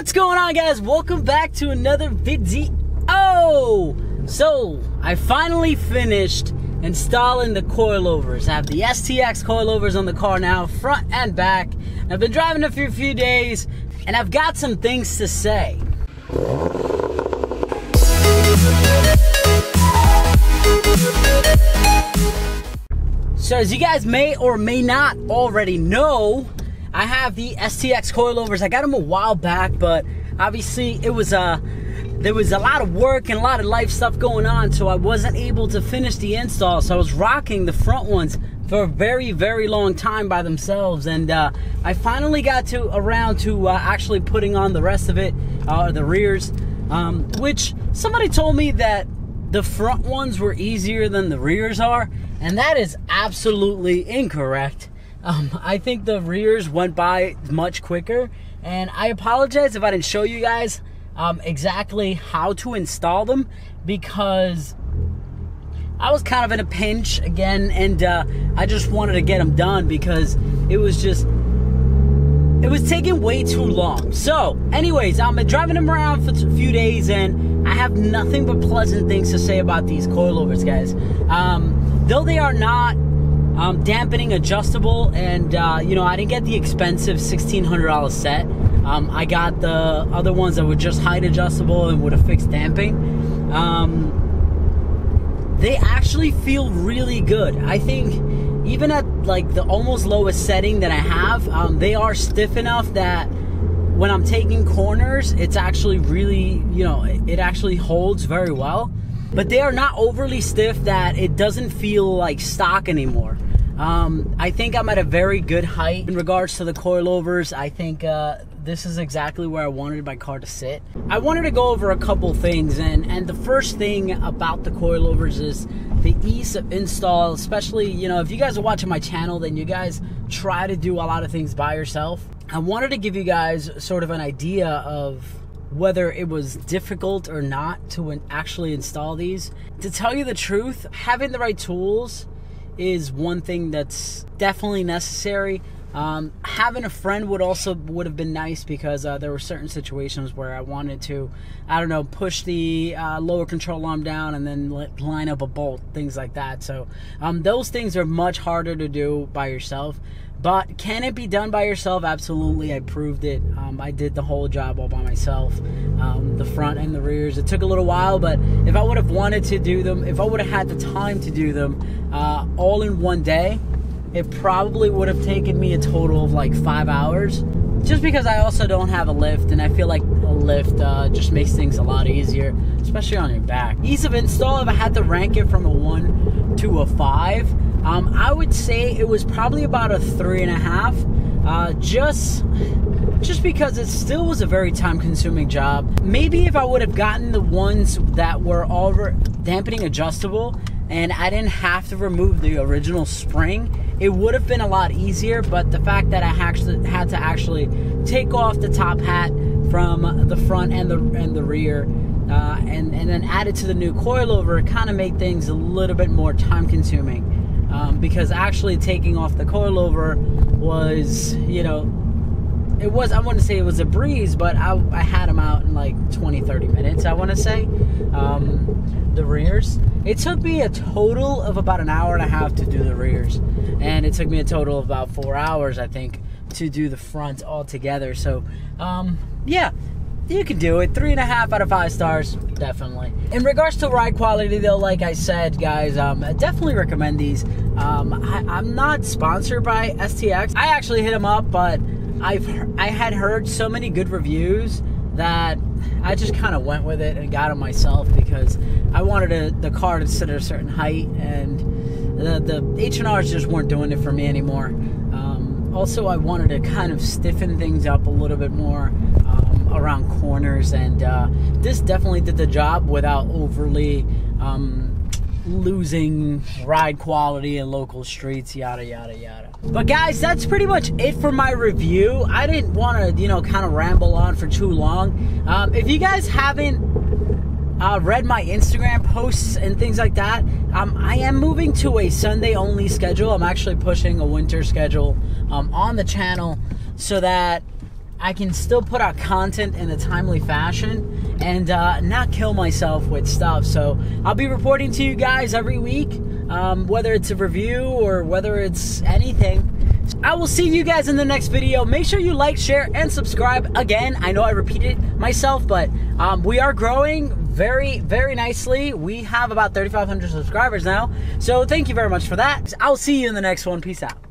What's going on, guys? Welcome back to another video. So I finally finished installing the coilovers. I have the STX coilovers on the car now, front and back. I've been driving it for a few days and I've got some things to say. So as you guys may or may not already know, I have the STX coilovers. I got them a while back, but obviously there was a lot of work and a lot of life stuff going on, so I wasn't able to finish the install. So I was rocking the front ones for a very, very long time by themselves, and I finally got around to actually putting on the rest of it, the rears, which somebody told me that the front ones were easier than the rears are, and that is absolutely incorrect. I think the rears went by much quicker, and I apologize if I didn't show you guys exactly how to install them, because I was kind of in a pinch again, and I just wanted to get them done because it was taking way too long. So anyways, I've been driving them around for a few days and I have nothing but pleasant things to say about these coilovers, guys. Though they are not dampening adjustable, and you know, I didn't get the expensive $1,600 set. I got the other ones that were just height adjustable and with a fixed damping. They actually feel really good. I think even at like the almost lowest setting that I have, they are stiff enough that when I'm taking corners, it's actually really, you know, it actually holds very well. But they are not overly stiff that it doesn't feel like stock anymore. I think I'm at a very good height in regards to the coilovers. I think this is exactly where I wanted my car to sit. I wanted to go over a couple things, and the first thing about the coilovers is the ease of install. Especially, you know, if you guys are watching my channel, then you guys try to do a lot of things by yourself. I wanted to give you guys sort of an idea of whether it was difficult or not to actually install these. To tell you the truth, having the right tools is one thing that's definitely necessary. Having a friend would have been nice, because there were certain situations where I wanted to, I don't know, push the lower control arm down and then line up a bolt, things like that. So those things are much harder to do by yourself. But can it be done by yourself? Absolutely. I proved it. I did the whole job all by myself, the front and the rears. It took a little while, but if I would have wanted to do them, if I would have had the time to do them all in one day, it probably would have taken me a total of like 5 hours, just because I also don't have a lift, and I feel like a lift just makes things a lot easier, especially on your back. Ease of install, if I had to rank it from a 1 to a 5, I would say it was probably about a 3.5, just because it still was a very time-consuming job. Maybe if I would have gotten the ones that were all dampening adjustable and I didn't have to remove the original spring, it would have been a lot easier. But the fact that I had to actually take off the top hat from the front and the rear, and then add it to the new coilover, kind of made things a little bit more time-consuming. Because actually taking off the coilover was, you know, it was, I wouldn't say it was a breeze, but I had them out in like 20-30 minutes, I want to say. The rears, it took me a total of about 1.5 hours to do the rears, and it took me a total of about 4 hours, I think, to do the front altogether. So yeah, you can do it. 3.5 out of 5 stars, definitely. In regards to ride quality, though, like I said, guys, I definitely recommend these. I'm not sponsored by STX. I actually hit them up, but I had heard so many good reviews that I just kind of went with it and got them myself, because I wanted the car to sit at a certain height, and the H&Rs just weren't doing it for me anymore. Also, I wanted to kind of stiffen things up a little bit more around corners, and this definitely did the job without overly losing ride quality in local streets, yada yada yada. But guys, that's pretty much it for my review. I didn't want to, you know, kind of ramble on for too long. If you guys haven't read my Instagram posts and things like that, I am moving to a Sunday only schedule. I'm actually pushing a winter schedule on the channel, so that I can still put out content in a timely fashion and not kill myself with stuff. So I'll be reporting to you guys every week, whether it's a review or whether it's anything. I will see you guys in the next video. Make sure you like, share, and subscribe. Again, I know I repeated myself, but we are growing very, very nicely. We have about 3,500 subscribers now. So thank you very much for that. I'll see you in the next one. Peace out.